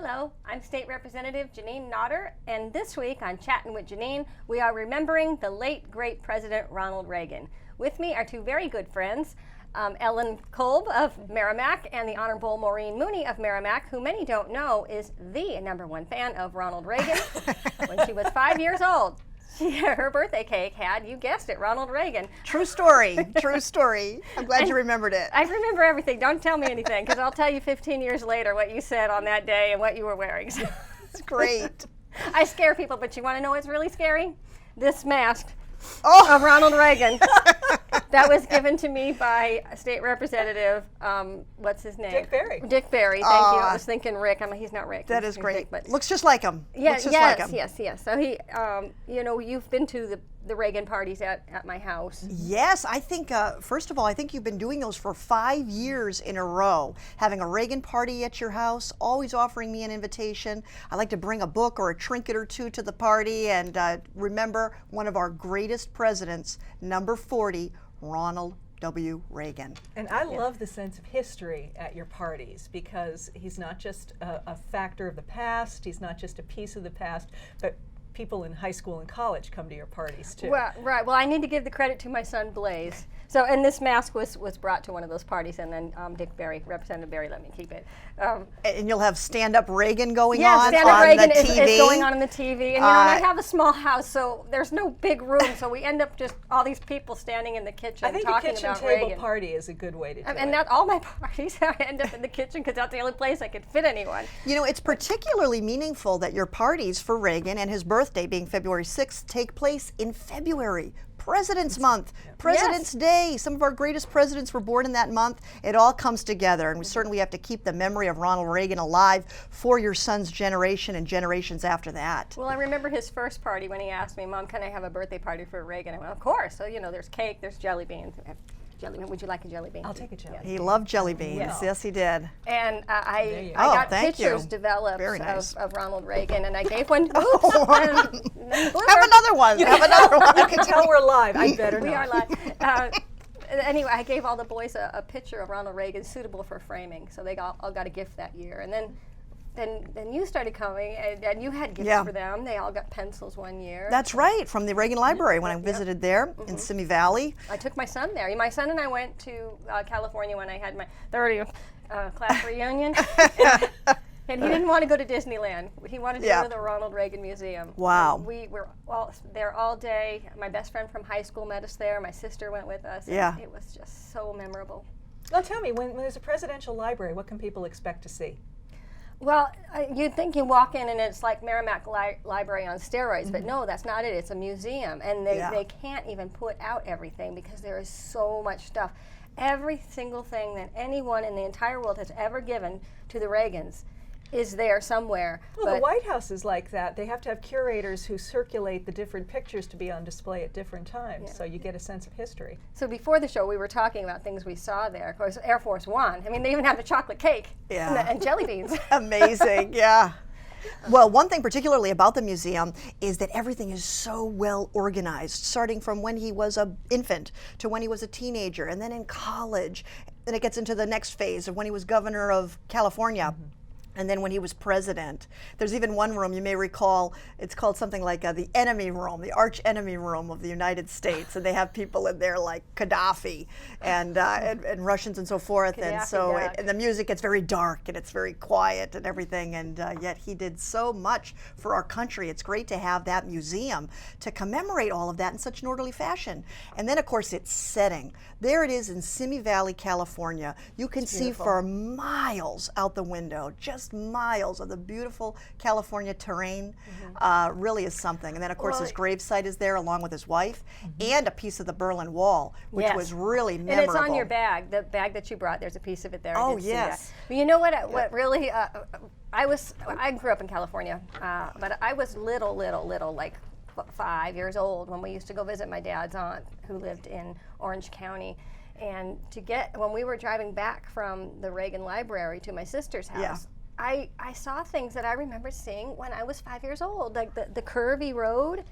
Hello, I'm State Representative Janine Nodder, and this week on Chatting with Janine, we are remembering the late, great President Ronald Reagan. With me are two very good friends, Ellen Kolb of Merrimack and the Honorable Maureen Mooney of Merrimack, who many don't know is the #1 fan of Ronald Reagan. When she was 5 years old, her birthday cake had, you guessed it, Ronald Reagan. True story, true story. I'm glad you remembered it. I remember everything. Don't tell me anything, because I'll tell you 15 years later what you said on that day and what you were wearing. So it's great. I scare people, but you want to know what's really scary? This mask of Ronald Reagan. That was given to me by a state representative, what's his name? Dick Berry. Dick Berry, thank you. I was thinking Rick. He's not Rick. That he's is great. Dick, but looks just like him. Yeah, looks just like him. yes. So he, you've been to the Reagan parties at my house. Yes, I think, first of all, I think you've been doing those for 5 years in a row. Having a Reagan party at your house, always offering me an invitation. I like to bring a book or a trinket or two to the party and remember one of our greatest presidents, number 40, Ronald W. Reagan. And I love the sense of history at your parties, because he's not just a factor of the past, he's not just a piece of the past, but people in high school and college come to your parties too. Well, right. Well, I need to give the credit to my son Blaze. So, and this mask was brought to one of those parties, and then Dick Berry, Representative Berry, let me keep it. And you'll have stand-up Reagan going yeah, on stand-up Reagan the TV. is going on the TV. And I have a small house, so there's no big room, so we end up just all these people standing in the kitchen I think talking a kitchen about table Reagan. party is a good way to do it. And not all my parties, I end up in the kitchen because that's the only place I could fit anyone. You know, it's particularly meaningful that your parties for Reagan and his birthday being February 6th take place in February. President's Month, President's Day. Some of our greatest presidents were born in that month. It all comes together, and we certainly have to keep the memory of Ronald Reagan alive for your son's generation and generations after that. Well, I remember his first party when he asked me, Mom, can I have a birthday party for Reagan? I went, of course. So, there's cake, there's jelly beans. Would you like a jelly bean? I'll take a jelly. He loved jelly beans. Yeah. Yes, he did. And I got pictures developed of Ronald Reagan, and I gave one. Have another one. Have another one. You can tell we're live. I better not. We are live. Anyway, I gave all the boys a picture of Ronald Reagan suitable for framing, so they all got a gift that year. And then you started coming, and you had gifts for them. They all got pencils one year. That's right, from the Reagan Library when I visited there in Simi Valley. I took my son there. My son and I went to California when I had my 30th class reunion. And he didn't want to go to Disneyland. He wanted to go to the Ronald Reagan Museum. Wow. And we were all there all day. My best friend from high school met us there. My sister went with us. Yeah. It was just so memorable. Now tell me, when there's a presidential library, what can people expect to see? Well, you'd think you walk in and it's like Merrimack Library on steroids, but no, that's not it. It's a museum, and they can't even put out everything because there is so much stuff. Every single thing that anyone in the entire world has ever given to the Reagans is there somewhere. Well, the White House is like that. They have to have curators who circulate the different pictures to be on display at different times, so you get a sense of history. So before the show, we were talking about things we saw there. Of course, Air Force One. I mean, they even have the chocolate cake and jelly beans. Amazing, yeah. Well, one thing particularly about the museum is that everything is so well organized, starting from when he was an infant to when he was a teenager, and then in college. Then it gets into the next phase of when he was governor of California. And then when he was president. There's even one room you may recall, it's called something like the enemy room, the arch enemy room of the United States. And they have people in there like Gaddafi and Russians and so forth. Gaddafi, and the music gets very dark and it's very quiet and everything. And yet he did so much for our country. It's great to have that museum to commemorate all of that in such an orderly fashion. And then of course its setting. There it is in Simi Valley, California. You can see for miles out the window, just miles of the beautiful California terrain. Really is something. And then of course his gravesite is there along with his wife and a piece of the Berlin Wall, which was really memorable. And it's on your bag, the bag that you brought, there's a piece of it there. Oh, I did yes. see that. But you know what really, I grew up in California, but I was little, like 5 years old when we used to go visit my dad's aunt who lived in Orange County. And when we were driving back from the Reagan Library to my sister's house, I saw things that I remember seeing when I was 5 years old, like the curvy road,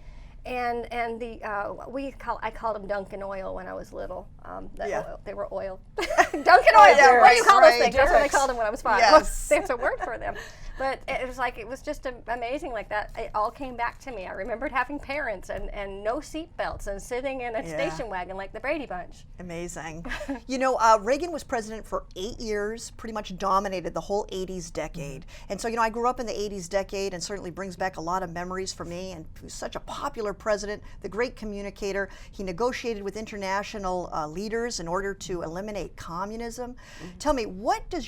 and I called them Dunkin' Oil when I was little. They were oil. Dunkin' Oil. What do you call those things? That's what I called them when I was 5. Yes. There's a word for them. But it was just amazing like that. It all came back to me. I remembered having parents and no seat belts and sitting in a station wagon like the Brady Bunch. Amazing. You know, Reagan was president for 8 years, pretty much dominated the whole 80s decade. And so, you know, I grew up in the 80s decade and certainly brings back a lot of memories for me. And he was such a popular president, the great communicator. He negotiated with international leaders in order to eliminate communism. Tell me, what do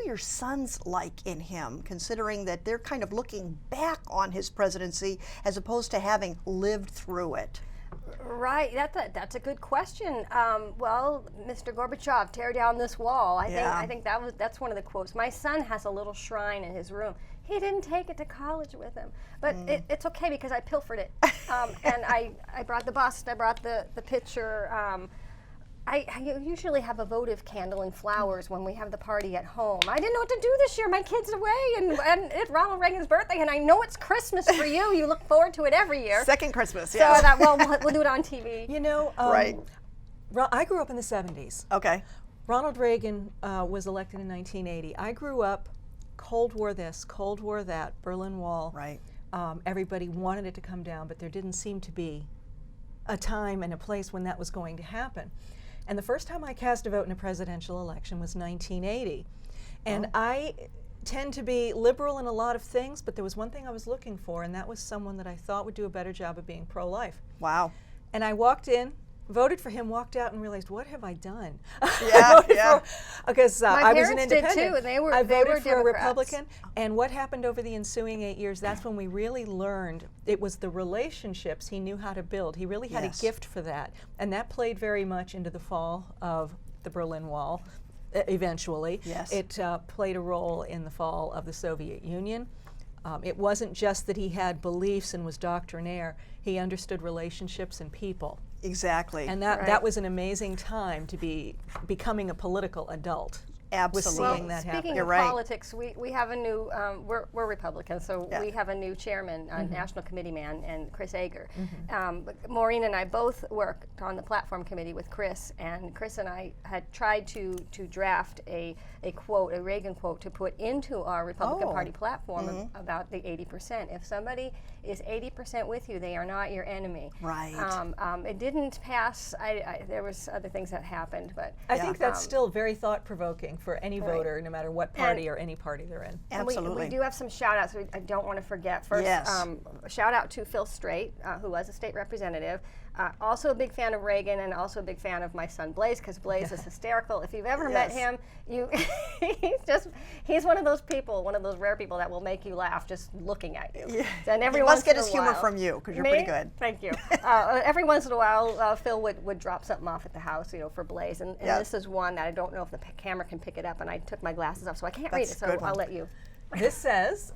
your sons like in him, considering that they're kind of looking back on his presidency as opposed to having lived through it? Right, that's a good question. Well, Mr. Gorbachev, tear down this wall. I think that's one of the quotes. My son has a little shrine in his room. He didn't take it to college with him, but it's okay because I pilfered it, and I brought the bust. I brought the picture. I usually have a votive candle and flowers when we have the party at home. I didn't know what to do this year. My kid's away, and it's Ronald Reagan's birthday, and I know it's Christmas for you. You look forward to it every year. Second Christmas, So yes. I thought, well, we'll do it on TV. You know, Right. I grew up in the 70s. Okay. Ronald Reagan was elected in 1980. I grew up Cold War this, Cold War that, Berlin Wall. Right. Everybody wanted it to come down, but there didn't seem to be a time and a place when that was going to happen. And the first time I cast a vote in a presidential election was 1980. And I tend to be liberal in a lot of things, but there was one thing I was looking for, and that was someone that I thought would do a better job of being pro-life. Wow. And I walked in, voted for him, walked out, and realized, what have I done? Yeah, Because My I was an parents did independent. too, and they were I voted for a Democrats. Republican. And what happened over the ensuing 8 years, that's when we really learned it was the relationships he knew how to build. He really had Yes. a gift for that. And that played very much into the fall of the Berlin Wall, eventually. Yes. It played a role in the fall of the Soviet Union. It wasn't just that he had beliefs and was doctrinaire. He understood relationships and people. Exactly. And that was an amazing time to be becoming a political adult. Absolutely. Was seeing that happen. Speaking You're of right. politics, we have a new, we're Republicans, so we have a new chairman, a national committee man, and Chris Ager. But Maureen and I both worked on the platform committee with Chris, and Chris and I had tried to draft a quote, a Reagan quote, to put into our Republican Party platform about the 80%. If somebody is 80% with you, they are not your enemy. Right. It didn't pass. There was other things that happened, but I think that's still very thought-provoking for any Right. voter, no matter what party or any party they're in. And Absolutely. we do have some shout outs I don't want to forget. First, Yes. shout out to Phil Strait, who was a state representative. Also a big fan of Reagan and also a big fan of my son Blaze, because Blaze is hysterical. If you've ever met him, he's one of those people, one of those rare people that will make you laugh just looking at you. Yeah. And every He once must get in his a humor while- from you, because you're Me? pretty good. Thank you. Every once in a while, Phil would drop something off at the house, for Blaze, and Yeah. this is one that I don't know if the camera can pick it up, and I took my glasses off, so I can't read That's it. a So good one. I'll let you. This says,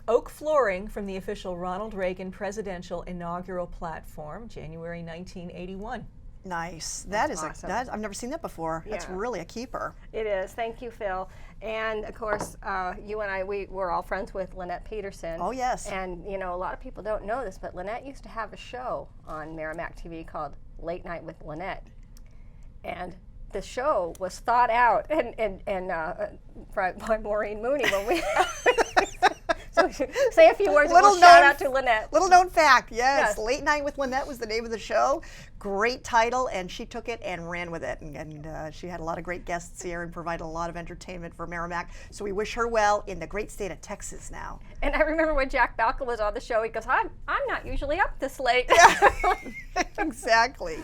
oak flooring from the official Ronald Reagan presidential inaugural platform, January 1981. Nice. That's awesome. I've never seen that before. That's Yeah. really a keeper. It is. Thank you, Phil. And of course, you and I, we're all friends with Lynette Peterson. Oh, yes. And a lot of people don't know this, but Lynette used to have a show on Merrimack TV called Late Night with Lynette. And the show was thought out by Maureen Mooney when we. So say a few words and we'll shout out to Lynette. Little known fact, yes. Yes. Late Night with Lynette was the name of the show. Great title, and she took it and ran with it. And she had a lot of great guests here and provided a lot of entertainment for Merrimack. So we wish her well in the great state of Texas now. And I remember when Jack Balka was on the show, he goes, I'm not usually up this late. Exactly.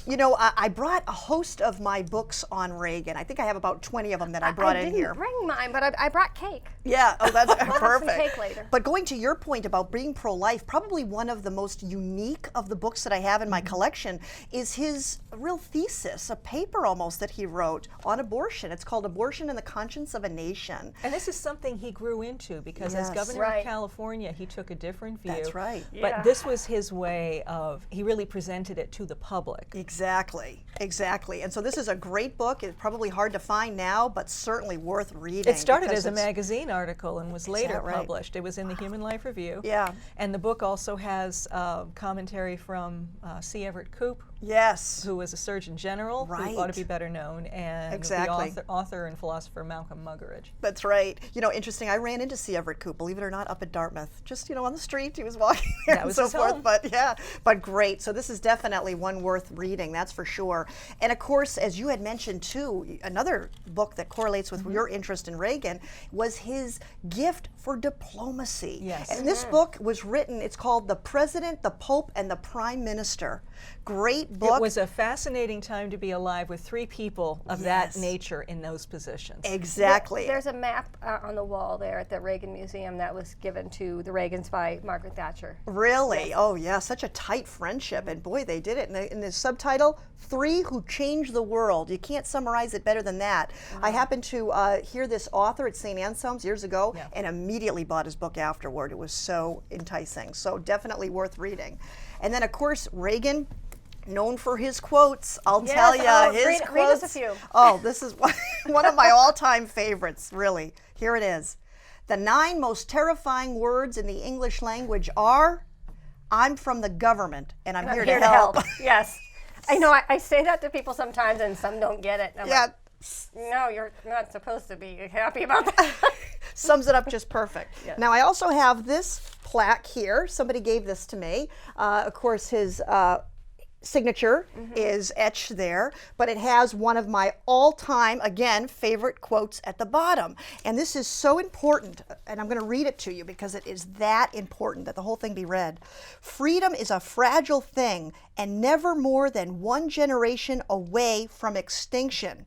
I brought a host of my books on Reagan. I think I have about 20 of them that I brought in here. I didn't bring mine, but I brought cake. Yeah, oh, that's have some perfect. cake later. But going to your point about being pro-life, probably one of the most unique of the books that I have in my collection is his real thesis, a paper almost that he wrote on abortion. It's called Abortion and the Conscience of a Nation. And this is something he grew into because as Yes. governor Right. of California, he took a different view. That's right. But Yeah. this was his way of, he really presented it to the public. Exactly, exactly. And so this is a great book. It's probably hard to find now, but certainly worth reading. It started because as a it's- magazine article and was later that right? published. It was in the Human Life Review. Yeah. And the book also has commentary from C. Everett Koop, Yes. who was a Surgeon General, who ought to be better known, and Exactly. the author and philosopher Malcolm Muggeridge. That's right. You know, interesting. I ran into C. Everett Koop, believe it or not, up at Dartmouth. Just, you know, on the street. He was walking there That and was so his forth. home. But yeah, but great. So this is definitely one worth reading, that's for sure. And of course, as you had mentioned too, another book that correlates with your interest in Reagan was his gift for diplomacy. Yes. And this book was written, it's called The President, the Pope, and the Prime Minister. Great book. It was a fascinating time to be alive with three people of that nature in those positions. Exactly. There's a map on the wall there at the Reagan Museum that was given to the Reagans by Margaret Thatcher. Really? Yes. Oh, yeah. Such a tight friendship. And boy, they did it. In the subtitle, Three Who Changed the World. You can't summarize it better than that. I happened to hear this author at St. Anselm's years ago and immediately bought his book afterward. It was so enticing. So definitely worth reading. And then, of course, Reagan, known for his quotes, I'll tell you, his quotes. Read us a few. Oh, this is one of my all-time favorites, really. Here it is. The 9 most terrifying words in the English language are, I'm from the government, and I'm here to help. Yes. I know, I say that to people sometimes, and some don't get it. I'm like, no, you're not supposed to be happy about that. Sums it up just perfect. Yes. Now, I also have this plaque here. Somebody gave this to me. Of course, his signature is etched there, but it has one of my all-time, again, favorite quotes at the bottom. And this is so important, and I'm going to read it to you because it is that important that the whole thing be read. Freedom is a fragile thing and never more than one generation away from extinction.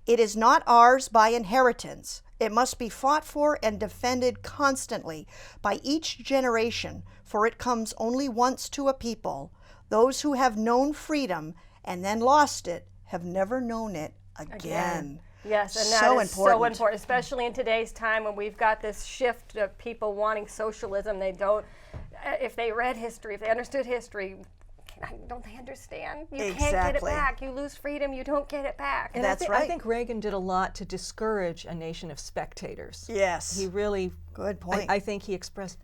It is not ours by inheritance. It must be fought for and defended constantly by each generation, for it comes only once to a people. Those who have known freedom and then lost it have never known it again. Yes, and so that is so important, especially in today's time when we've got this shift of people wanting socialism. They don't, if they read history, if they understood history, don't they understand? You can't get it back. You lose freedom, you don't get it back. And That's right. I think Reagan did a lot to discourage a nation of spectators. Yes. He really, good point. I think he expressed,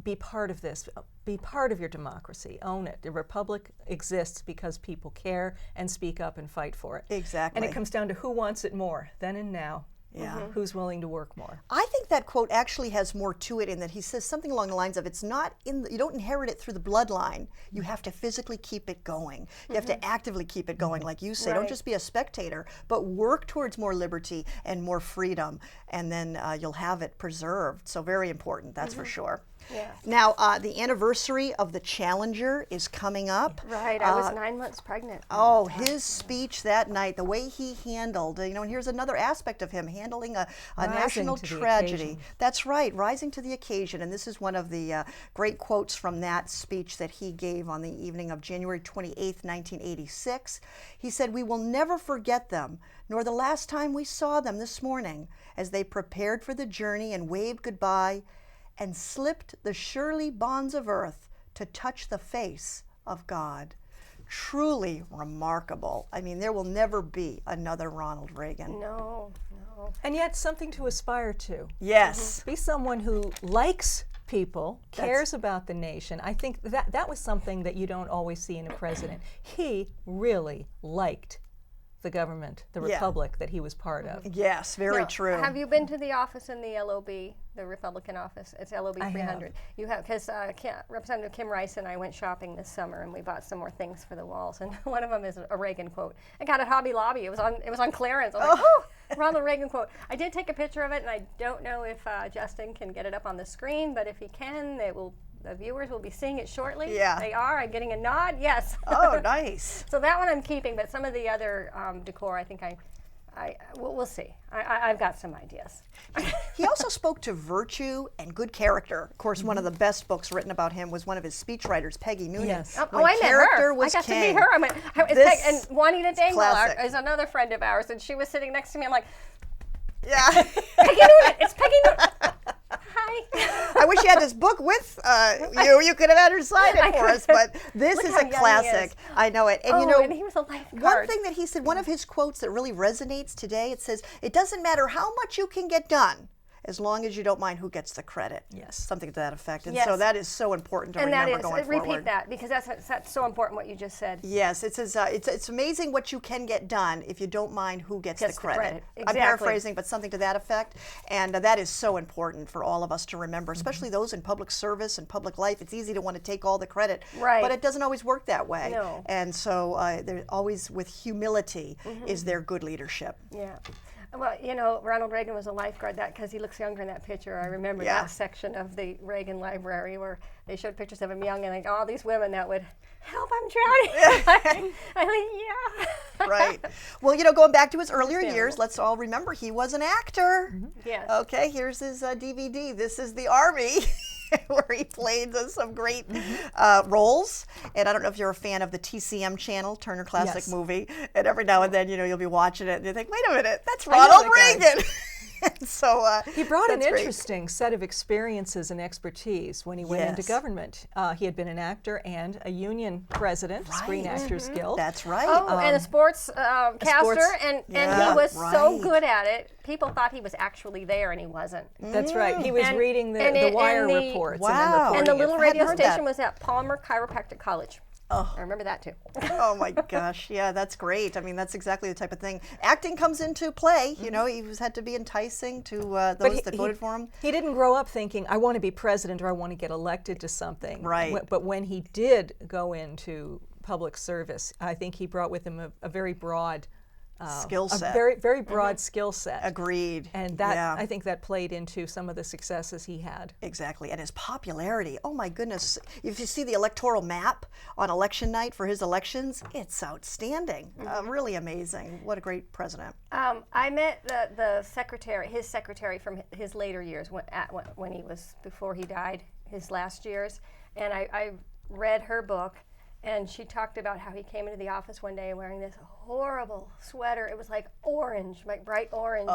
be part of this. Be part of your democracy. Own it. The republic exists because people care and speak up and fight for it. Exactly. And it comes down to who wants it more, then and now. Yeah. Who's willing to work more. I think that quote actually has more to it in that he says something along the lines of, it's not you don't inherit it through the bloodline. You have to physically keep it going. You have to actively keep it going, like you say. Don't just be a spectator, but work towards more liberty and more freedom, and then you'll have it preserved. So very important, that's for sure. Yeah. Now, the anniversary of the Challenger is coming up. Right, I was 9 months pregnant. Oh, his speech that night, the way he handled, and here's another aspect of him handling a national tragedy. That's right, rising to the occasion. And this is one of the great quotes from that speech that he gave on the evening of January 28th, 1986. He said, "We will never forget them, nor the last time we saw them this morning, as they prepared for the journey and waved goodbye and slipped the surely bonds of earth to touch the face of God." Truly remarkable. I mean, there will never be another Ronald Reagan. No. And yet something to aspire to. Yes. Be someone who likes people, cares about the nation. I think that was something that you don't always see in a president. He really liked the government, the republic that he was part of. Yes, very true. Have you been to the office in the LOB, the Republican office? It's LOB 300. have. You have, because Representative Kim Rice and I went shopping this summer, and we bought some more things for the walls. And one of them is a Reagan quote. I got it at Hobby Lobby. It was on clearance. I was like, oh, Ronald Reagan quote. I did take a picture of it, and I don't know if Justin can get it up on the screen, but if he can, the viewers will be seeing it shortly. Yeah. They are. I'm getting a nod. Yes. Oh, nice. So that one I'm keeping, but some of the other decor, I think we'll see. I've got some ideas. He also spoke to virtue and good character. Of course, one of the best books written about him was one of his speechwriters, Peggy Noonan. Yes. I met her. I got to meet her. And Juanita Dangle is another friend of ours, and she was sitting next to me. I'm like, yeah. Peggy Noonan. It's Peggy Noonan. Hi. I wish you had this book with you. You could have had her sign it for us, but this is a classic. I know it. And and he was a lifeguard. One thing that he said, one of his quotes that really resonates today, it says, "It doesn't matter how much you can get done. as long as you don't mind who gets the credit. Yes. Something to that effect. And Yes. so that is so important to And that remember is, going forward. repeat that, because that's so important what you just said. Yes, it's amazing what you can get done if you don't mind who gets the credit. I'm Exactly. paraphrasing, but something to that effect. And that is so important for all of us to remember, especially those in public service and public life. It's easy to want to take all the credit, Right. but it doesn't always work that way. No. And so they're always with humility is their good leadership. Yeah. Well, you know, Ronald Reagan was a lifeguard, that because he looks younger in that picture. I remember Yeah. that section of the Reagan Library where they showed pictures of him young and like all these women that would help, I'm drowning. I think, yeah. Right. Well, you know, going back to his earlier Understandable. years, let's all remember he was an actor. Yes. Okay, here's his DVD. This is The Army, where he played some great roles. And I don't know if you're a fan of the TCM channel, Turner Classic Yes. Movie. And every now and then, you know, you'll be watching it and you think, wait a minute, that's know Ronald that guy. Reagan. And so He brought an that's great. interesting set of experiences and expertise when he went into Yes. government. He had been an actor and a union president, Screen Right. Actors Guild. That's right. Oh, and a sports caster, sports- and yeah, he was so right. good at it. People thought he was actually there, and he wasn't. That's right. He was And- reading the and Wire the- reports and then Wow. reporting And the it. little I hadn't radio heard that. station was at Palmer Chiropractic College. Oh. I remember that too. Oh my gosh, yeah, that's great. I mean, that's exactly the type of thing. Acting comes into play. You know, he had to be enticing to those that voted for him. He didn't grow up thinking, I want to be president or I want to get elected to something. Right. But when he did go into public service, I think he brought with him a very broad Skill set. A very, very broad skill set. Agreed. And that, Yeah. I think that played into some of the successes he had. Exactly, and his popularity. Oh my goodness! If you see the electoral map on election night for his elections, it's outstanding. Really amazing. What a great president. I met the secretary, his secretary from his later years when he was, before he died, his last years, and I read her book, and she talked about how he came into the office one day wearing this horrible sweater. It was like orange, like bright orange,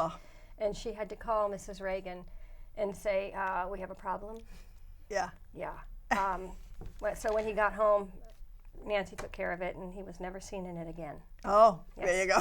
and she had to call Mrs. Reagan and say, "We have a problem." Yeah. Yeah. So when he got home, Nancy took care of it, and he was never seen in it again. Oh, there you go.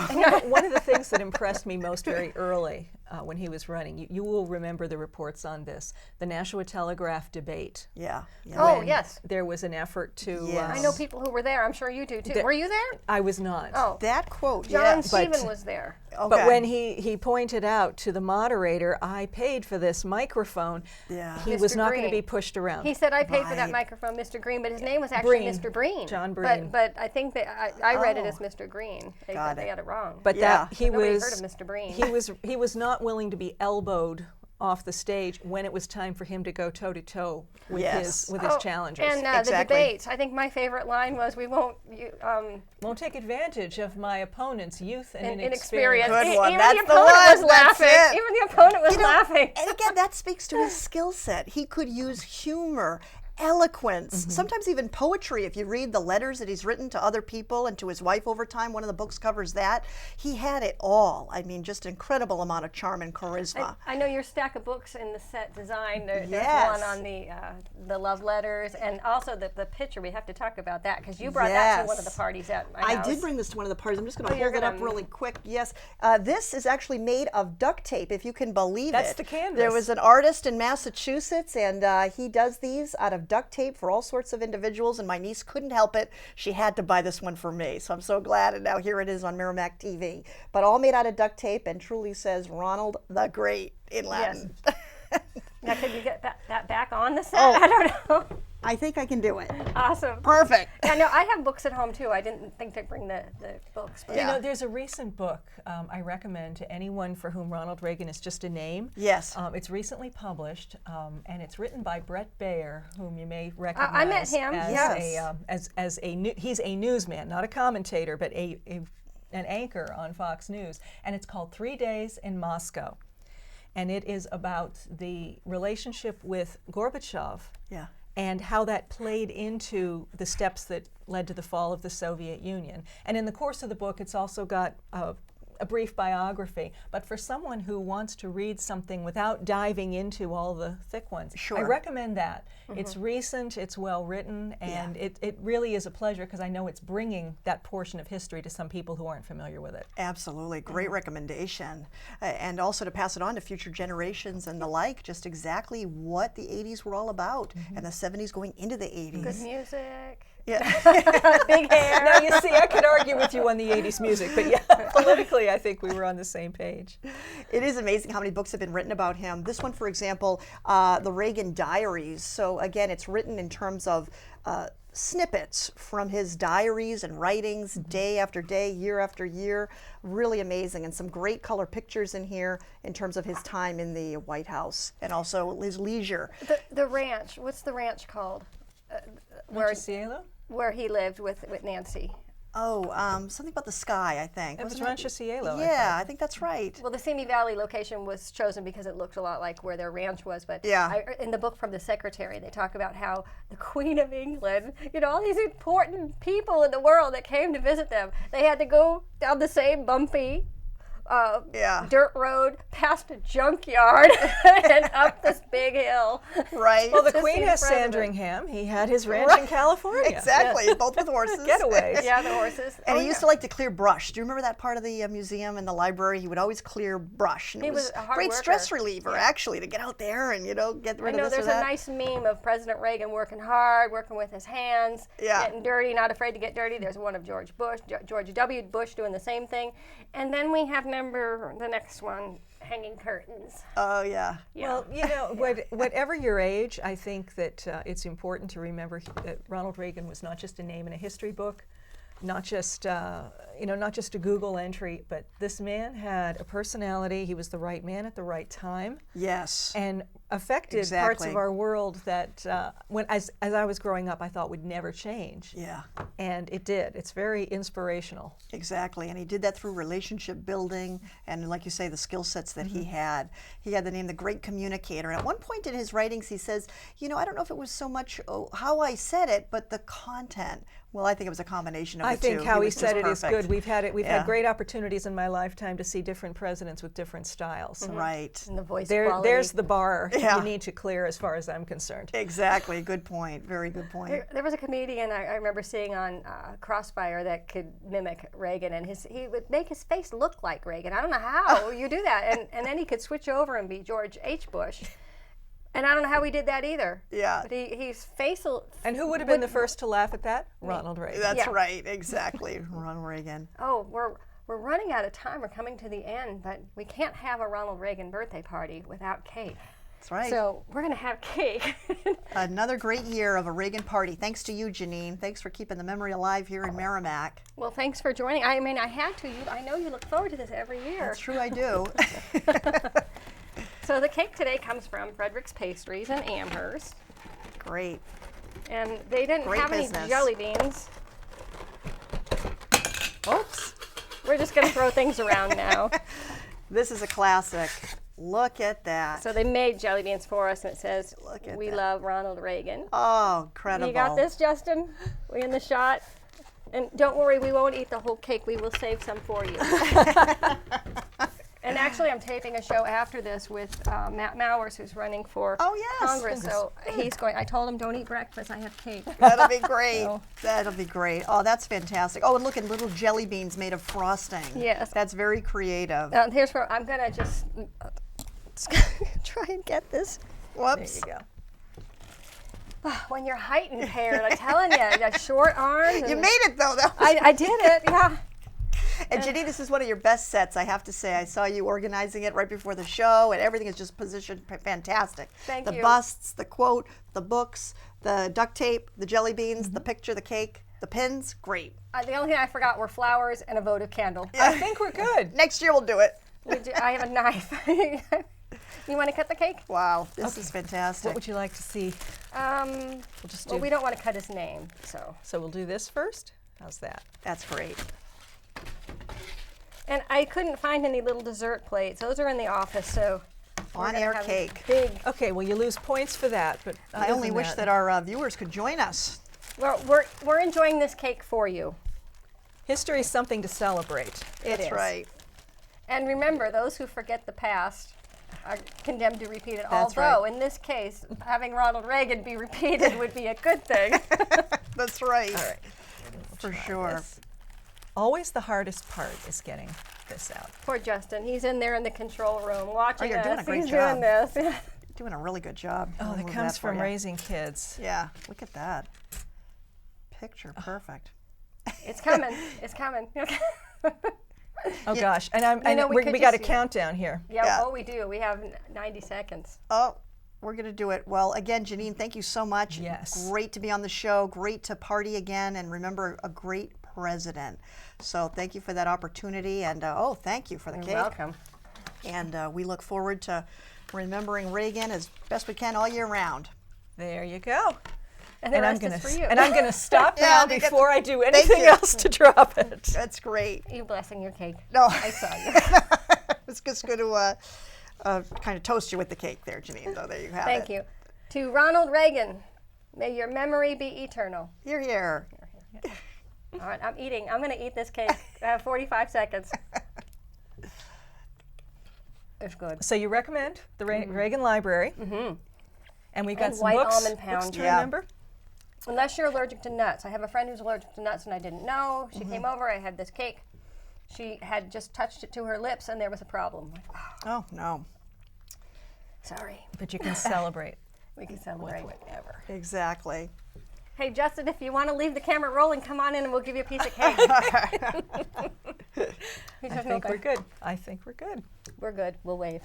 One of the things that impressed me most very early when he was running, you will remember the reports on this, the Nashua Telegraph debate. Yeah. Yeah. Oh, When yes. There was an effort to. Yes. I know people who were there. I'm sure you do too. Were you there? I was not. Oh, That quote. John yes. Stephen was there. Okay. But when he pointed out to the moderator, I paid for this microphone, Yeah. he was Mr. not going to Green. be pushed around. He said, "I paid for that Right. microphone, Mr. Green," but his name was actually Breen. Mr. Breen. John Breen. But I think that I read it Oh. as Mr. Green. They Got they it. had it wrong. But Yeah. that he Nobody was heard of Mr. Breen. he was not willing to be elbowed off the stage when it was time for him to go toe to toe with Yes. his challengers. And the Exactly. debates. I think my favorite line was, "We won't." Won't take advantage of my opponent's youth and Inexperience. inexperience. Good one. Even That's the the opponent one. was That's laughing. it. Even the opponent was You know, laughing. And again, that speaks to his skill set. He could use humor, eloquence, sometimes even poetry. If you read the letters that he's written to other people and to his wife over time, one of the books covers that. He had it all. I mean, just an incredible amount of charm and charisma. I know your stack of books in the set design. There's Yes. one on the love letters, and also the picture. We have to talk about that because you brought that to one of the Yes. parties at my I house. did bring this to one of the parties. I'm just going to you're hold it up gonna- really quick. Yes, this is actually made of duct tape, if you can believe That's it. the canvas. There was an artist in Massachusetts, and he does these out of duct tape for all sorts of individuals, and my niece couldn't help it. She had to buy this one for me, so I'm so glad, and now here it is on Merrimack TV. But all made out of duct tape and truly says Ronald the Great in Latin. Now, could you get that back on the set? Oh. I don't know. I think I can do it. Awesome. Perfect. Yeah, no, I have books at home too. I didn't think to bring the books. But You Yeah. know, there's a recent book I recommend to anyone for whom Ronald Reagan is just a name. Yes. It's recently published, and it's written by Brett Baer, whom you may recognize. I met him. As Yes. he's a newsman, not a commentator, but an anchor on Fox News, and it's called 3 Days in Moscow, and it is about the relationship with Gorbachev. Yeah. And how that played into the steps that led to the fall of the Soviet Union. And in the course of the book, it's also got a brief biography, but for someone who wants to read something without diving into all the thick ones, I recommend that. It's recent, it's well written, and it really is a pleasure because I know it's bringing that portion of history to some people who aren't familiar with it. Absolutely, great recommendation. And also to pass it on to future generations and the like, just exactly what the 80s were all about, and the 70s going into the 80s. Good music. Yeah. Big hair. Now you see, I could argue with you on the 80s music, but yeah, politically I think we were on the same page. It is amazing how many books have been written about him. This one, for example, the Reagan Diaries. So again, it's written in terms of snippets from his diaries and writings, day after day, year after year. Really amazing, and some great color pictures in here in terms of his time in the White House and also his leisure. The ranch. What's the ranch called? Cielo? Where he lived with Nancy. Oh, something about the sky, I think. It was Wasn't Rancho Cielo. Yeah, I think that's right. Well, the Simi Valley location was chosen because it looked a lot like where their ranch was. But in the book from the secretary, they talk about how the Queen of England, all these important people in the world that came to visit them, they had to go down the same bumpy dirt road, past a junkyard, and up this big hill. Right. Well, the To Queen see has the president. Sandringham. He had his ranch in California. Exactly, both with horses. Getaways. Yeah, the horses. And he used to like to clear brush. Do you remember that part of the museum and the library? He would always clear brush. And He it was a hard great worker. stress reliever, actually, to get out there and, get rid I know of this or there's that. a nice meme of President Reagan working hard, working with his hands, getting dirty, not afraid to get dirty. There's one of George W. Bush doing the same thing. And then we have the next one, hanging curtains. Oh, yeah. Well, whatever your age, I think that it's important to remember that Ronald Reagan was not just a name in a history book, not just not just a Google entry, but this man had a personality. He was the right man at the right time. Yes. And affected parts of our world that, as I was growing up, I thought would never change. Yeah. And it did. It's very inspirational. Exactly, and he did that through relationship building and, like you say, the skill sets that he had. He had the name the Great Communicator. And at one point in his writings, he says, I don't know if it was so much how I said it, but the content. Well, I think it was a combination of the two. I think how he was said just it is perfect. good. We've had great opportunities in my lifetime to see different presidents with different styles. Right. And the voice quality. There's the bar Yeah. you need to clear as far as I'm concerned. Exactly. Good point. Very good point. There was a comedian I remember seeing on Crossfire that could mimic Reagan, and he would make his face look like Reagan. I don't know how you do that. And then he could switch over and be George H. Bush. And I don't know how he did that either. Yeah. But he's facial. And who would have been the first to laugh at that? Ronald Reagan. That's right. Exactly. Ronald Reagan. Oh, we're running out of time. We're coming to the end, but we can't have a Ronald Reagan birthday party without cake. That's right. So we're going to have cake. Another great year of a Reagan party. Thanks to you, Janine. Thanks for keeping the memory alive here in Merrimack. Well, thanks for joining. I mean, I had to. I know you look forward to this every year. That's true, I do. So the cake today comes from Frederick's Pastries in Amherst. Great. And they didn't Great have business. any jelly beans. Oops. We're just going to throw things around now. This is a classic. Look at that. So they made jelly beans for us, and it says, Look at "We that. love Ronald Reagan." Oh, incredible. You got this, Justin? We in the shot? And don't worry, we won't eat the whole cake. We will save some for you. And actually, I'm taping a show after this with Matt Mowers, who's running for Congress. So he's going. I told him, don't eat breakfast. I have cake. That'll be great. So- That'll be great. Oh, that's fantastic. Oh, and look at little jelly beans made of frosting. Yes. That's very creative. Here's where I'm gonna just try and get this. Whoops. There you go. When you're height impaired, I'm telling you, you got short arms. You and- made it, though. That was I did it. Yeah. And Jenny, this is one of your best sets, I have to say. I saw you organizing it right before the show, and everything is just positioned fantastic. Thank the you. busts, the quote, the books, the duct tape, the jelly beans, the picture, the cake, the pins, great. The only thing I forgot were flowers and a votive candle. I think we're good. Next year we'll do it. I have a knife. You want to cut the cake? Wow, this is fantastic. What would you like to see? We'll just well, do- we don't want to cut his name, so. So we'll do this first. How's that? That's great. And I couldn't find any little dessert plates. Those are in the office, so. we're gonna On-air have a cake. Big. Okay, well, you lose points for that, but I only wish that our viewers could join us. We're enjoying this cake for you. history is something to celebrate. It That's is. right. And remember, those who forget the past are condemned to repeat it. That's Although, right. in this case, having Ronald Reagan be repeated would be a good thing. That's right. All right. For Try sure. this. Always the hardest part is getting this out. Poor Justin. He's in there in the control room watching you're us. doing a great He's job. doing this. Doing a really good job. Oh, I'll that move comes for from you. raising kids. Yeah, look at that. Picture perfect. It's coming. It's coming. Oh gosh, and we could we got a just see it. countdown here. Yeah, oh, we do. We have 90 seconds. Oh, we're going to do it. Well, again, Janine, thank you so much. Yes. Great to be on the show. Great to party again. And remember, a great president. So thank you for that opportunity. And thank you for the You're cake. welcome. And we look forward to remembering Reagan as best we can all year round. There you go. And the And I'm rest gonna is for you. and I'm gonna stop Yeah, now because- before I do Thank anything you. else to drop it. That's great. You blessing your cake. No, I saw you. I was just going to kind of toast you with the cake there, Janine. So there you have it. Thank you. To Ronald Reagan, may your memory be eternal. Here, here. All right, I'm eating. I'm going to eat this cake. I have 45 seconds. It's good. So you recommend the Reagan Library, and we've got And some white books, almond books pound. to Yeah. remember. Unless you're allergic to nuts. I have a friend who's allergic to nuts and I didn't know. She came over, I had this cake. She had just touched it to her lips and there was a problem. Like, oh, Oh, no. sorry. But you can celebrate We can with celebrate. whatever. Exactly. Hey, Justin, if you want to leave the camera rolling, come on in and we'll give you a piece of cake. He I says, think "No, we're good. I think we're good. We're good. We'll wave.